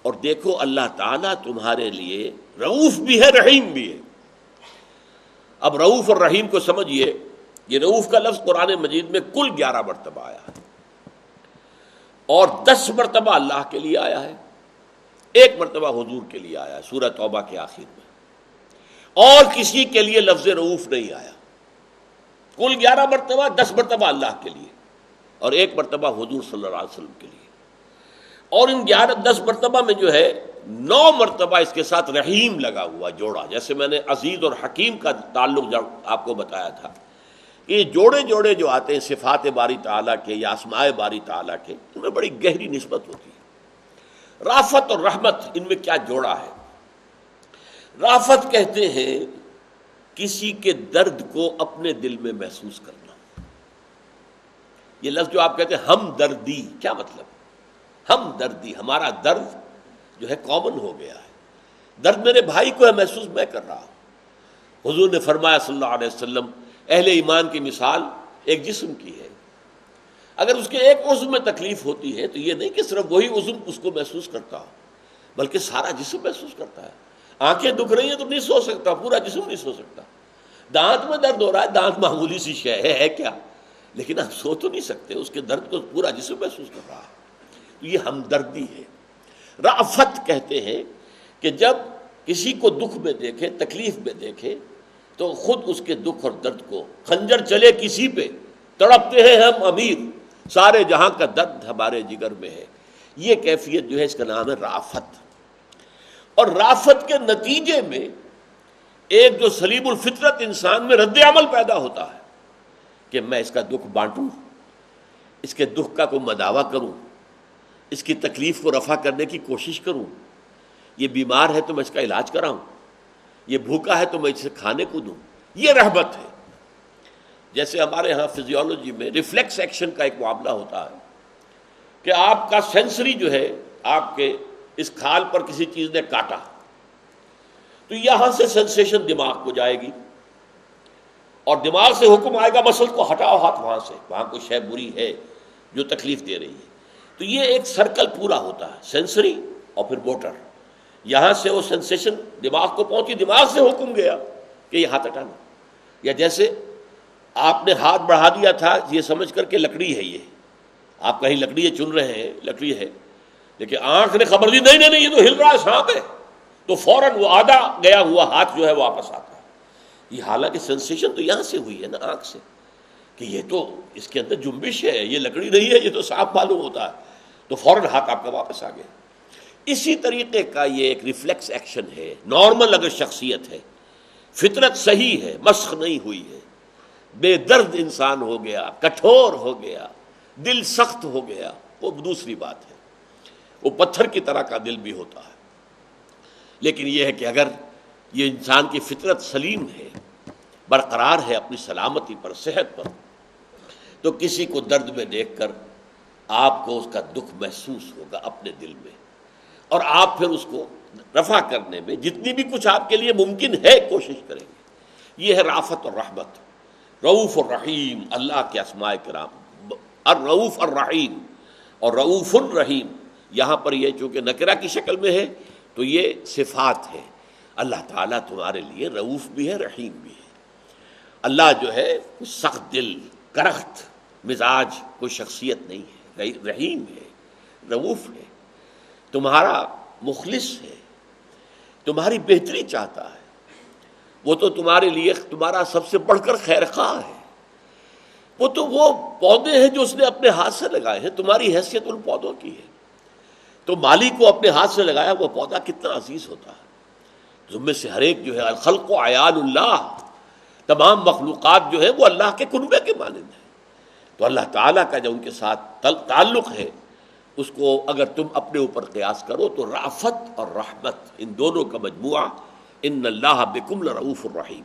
اور دیکھو اللہ تعالیٰ تمہارے لیے رؤوف بھی ہے رحیم بھی ہے۔ اب رؤوف اور رحیم کو سمجھیے، یہ رؤوف کا لفظ قرآن مجید میں کل 11 مرتبہ آیا ہے، اور 10 مرتبہ اللہ کے لیے آیا ہے، 1 مرتبہ حضور کے لیے آیا ہے سورہ توبہ کے آخر میں، اور کسی کے لیے لفظ رؤوف نہیں آیا۔ کل 11 مرتبہ، 10 مرتبہ اللہ کے لیے اور 1 مرتبہ حضور صلی اللہ علیہ وسلم کے لیے، اور ان 10 مرتبہ میں جو ہے 9 مرتبہ اس کے ساتھ رحیم لگا ہوا جوڑا، جیسے میں نے عزیز اور حکیم کا تعلق آپ کو بتایا تھا، یہ جوڑے جو آتے ہیں صفات باری تعالیٰ کے یا اسماء باری تعالیٰ کے، ان میں بڑی گہری نسبت ہوتی ہے۔ رافت اور رحمت، ان میں کیا جوڑا ہے؟ رافت کہتے ہیں کسی کے درد کو اپنے دل میں محسوس کرنا۔ یہ لفظ جو آپ کہتے ہیں ہمدردی، کیا مطلب؟ ہمدردی، ہمارا درد جو ہے کامن ہو گیا ہے، درد میرے بھائی کو ہے محسوس میں کر رہا ہوں۔ حضور نے فرمایا صلی اللہ علیہ وسلم، اہل ایمان کی مثال ایک جسم کی ہے، اگر اس کے ایک عضو میں تکلیف ہوتی ہے تو یہ نہیں کہ صرف وہی عضو اس کو محسوس کرتا ہو، بلکہ سارا جسم محسوس کرتا ہے۔ آنکھیں دکھ رہی ہیں تو نہیں سو سکتا، پورا جسم نہیں سو سکتا۔ دانت میں درد ہو رہا ہے، دانت معمولی سی شے ہے کیا، لیکن آپ سو تو نہیں سکتے، اس کے درد کو پورا جسم محسوس کر رہا ہے۔ تو یہ ہمدردی ہے۔ رافت کہتے ہیں کہ جب کسی کو دکھ میں دیکھے، تکلیف میں دیکھے، تو خود اس کے دکھ اور درد کو، خنجر چلے کسی پہ، تڑپتے ہیں ہم امیر، سارے جہاں کا درد ہمارے جگر میں ہے، یہ کیفیت جو ہے اس کا نام ہے رافت۔ اور رافت کے نتیجے میں ایک جو سلیم الفطرت انسان میں رد عمل پیدا ہوتا ہے کہ میں اس کا دکھ بانٹوں، اس کے دکھ کا کوئی مداوع کروں، اس کی تکلیف کو رفع کرنے کی کوشش کروں، یہ بیمار ہے تو میں اس کا علاج کراؤں، یہ بھوکا ہے تو میں اسے کھانے کو دوں، یہ رحمت ہے۔ جیسے ہمارے ہاں فزیولوجی میں ریفلیکس ایکشن کا ایک معاملہ ہوتا ہے کہ آپ کا سینسری جو ہے، آپ کے اس کھال پر کسی چیز نے کاٹا تو یہاں سے سینسیشن دماغ کو جائے گی، اور دماغ سے حکم آئے گا مسل کو ہٹاؤ ہاتھ وہاں سے، وہاں کوئی شے بری ہے جو تکلیف دے رہی ہے۔ تو یہ ایک سرکل پورا ہوتا ہے، سینسری اور پھر موٹر، یہاں سے وہ سینسیشن دماغ کو پہنچی، دماغ سے حکم گیا کہ یہ ہاتھ ہٹانا، یا جیسے آپ نے ہاتھ بڑھا دیا تھا یہ سمجھ کر کہ لکڑی ہے، یہ آپ کہیں لکڑی ہے چن رہے ہیں، لکڑی ہے، لیکن آنکھ نے خبر دی نہیں یہ تو ہل رہا ہے، سانپ ہے، تو فوراً وہ آدھا گیا ہوا ہاتھ جو ہے واپس آتا ہے۔ یہ حالانکہ سینسیشن تو یہاں سے ہوئی ہے نا، آنکھ سے، کہ یہ تو اس کے اندر جنبش ہے، یہ لکڑی نہیں ہے، یہ تو سانپ معلوم ہوتا ہے، تو فوراً ہاتھ آپ کا واپس آ گیا۔ اسی طریقے کا یہ ایک ریفلیکس ایکشن ہے۔ نارمل اگر شخصیت ہے، فطرت صحیح ہے، مسخ نہیں ہوئی ہے، بے درد انسان ہو گیا، کٹھور ہو گیا، دل سخت ہو گیا، وہ دوسری بات ہے، وہ پتھر کی طرح کا دل بھی ہوتا ہے۔ لیکن یہ ہے کہ اگر یہ انسان کی فطرت سلیم ہے، برقرار ہے اپنی سلامتی پر، صحت پر، تو کسی کو درد میں دیکھ کر آپ کو اس کا دکھ محسوس ہوگا اپنے دل میں، اور آپ پھر اس کو رفع کرنے میں جتنی بھی کچھ آپ کے لیے ممکن ہے کوشش کریں گے۔ یہ ہے رافت اور رحمت۔ رؤوف اور رحیم، اللہ کے اسماء کرام، الرؤوف الرحیم اور رؤوف الرحیم، یہاں پر یہ چونکہ نکرہ کی شکل میں ہے تو یہ صفات ہے۔ اللہ تعالیٰ تمہارے لیے رؤوف بھی ہے، رحیم بھی ہے۔ اللہ جو ہے سخت دل، کرخت مزاج، کوئی شخصیت نہیں ہے، رحیم ہے، رؤوف ہے، تمہارا مخلص ہے، تمہاری بہتری چاہتا ہے، وہ تو تمہارے لیے تمہارا سب سے بڑھ کر خیر خواہ ہے۔ وہ تو وہ پودے ہیں جو اس نے اپنے ہاتھ سے لگائے ہیں، تمہاری حیثیت ان پودوں کی ہے، تو مالی کو اپنے ہاتھ سے لگایا وہ پودا کتنا عزیز ہوتا ہے۔ تم میں سے ہر ایک جو ہے الخلق و عیال اللہ، تمام مخلوقات جو ہے وہ اللہ کے کنبے کے مانند ہیں، تو اللہ تعالیٰ کا جو ان کے ساتھ تعلق ہے اس کو اگر تم اپنے اوپر قیاس کرو تو رافت اور رحمت، ان دونوں کا مجموعہ، ان اللہ بکم لرؤوف الرحیم۔